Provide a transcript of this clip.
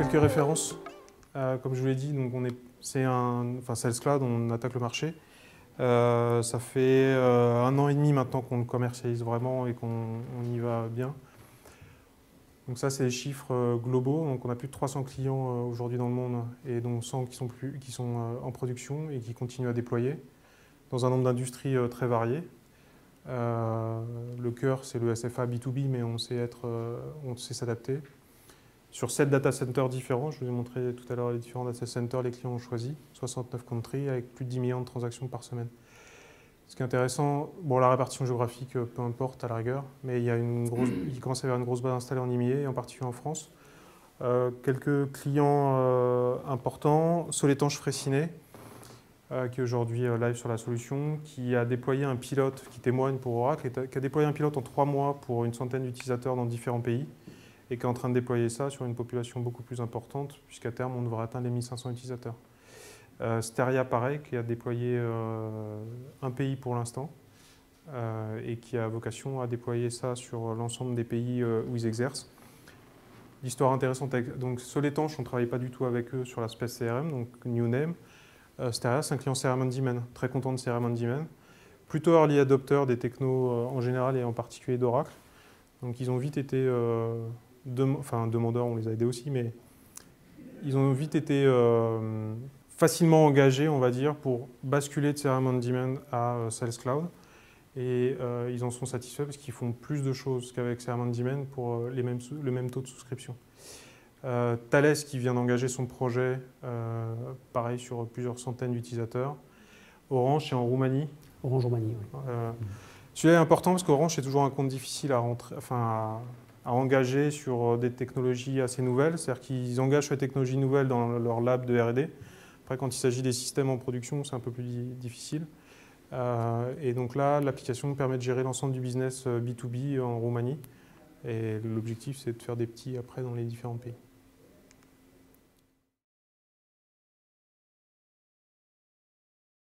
Quelques références. Comme je vous l'ai dit, c'est Sales Cloud, on attaque le marché. Ça fait 1 an et demi maintenant qu'on le commercialise vraiment et qu'on y va bien. Donc ça, c'est les chiffres globaux. Donc on a plus de 300 clients aujourd'hui dans le monde et dont 100 qui sont en production et qui continuent à déployer dans un nombre d'industries très variées. Le cœur, c'est le SFA B2B, mais on sait s'adapter. Sur 7 data centers différents, je vous ai montré tout à l'heure les différents data centers, les clients ont choisi, 69 countries avec plus de 10 millions de transactions par semaine. Ce qui est intéressant, bon, la répartition géographique, peu importe à la rigueur, mais il commence à y avoir une grosse base installée en IMIA, et en particulier en France. Quelques clients importants, Soletanche Fraissinet, qui est aujourd'hui live sur la solution, qui a déployé un pilote qui témoigne pour Oracle, qui a déployé un pilote en 3 mois pour une centaine d'utilisateurs dans différents pays, et qui est en train de déployer ça sur une population beaucoup plus importante, puisqu'à terme, on devrait atteindre les 1500 utilisateurs. Steria, pareil, qui a déployé un pays pour l'instant, et qui a vocation à déployer ça sur l'ensemble des pays où ils exercent. L'histoire intéressante, donc Soletanche, on ne travaille pas du tout avec eux sur l'aspect CRM, donc New Name. Steria, c'est un client CRM on Demand, très content de CRM on Demand. Plutôt early adopter des technos en général et en particulier d'Oracle. Donc ils ont vite été demandeurs, on les a aidés aussi, mais ils ont vite été facilement engagés, on va dire, pour basculer de CRM on Demand à Sales Cloud. Et ils en sont satisfaits parce qu'ils font plus de choses qu'avec CRM on Demand pour le même taux de souscription. Thales qui vient d'engager son projet, pareil sur plusieurs centaines d'utilisateurs. Orange, c'est en Roumanie. Orange Roumanie, oui. Celui-là est important parce qu'Orange, c'est toujours un compte difficile à engager sur des technologies assez nouvelles. C'est-à-dire qu'ils engagent sur les technologies nouvelles dans leur lab de R&D. Après, quand il s'agit des systèmes en production, c'est un peu plus difficile. Et donc là, l'application permet de gérer l'ensemble du business B2B en Roumanie. Et l'objectif, c'est de faire des petits après dans les différents pays.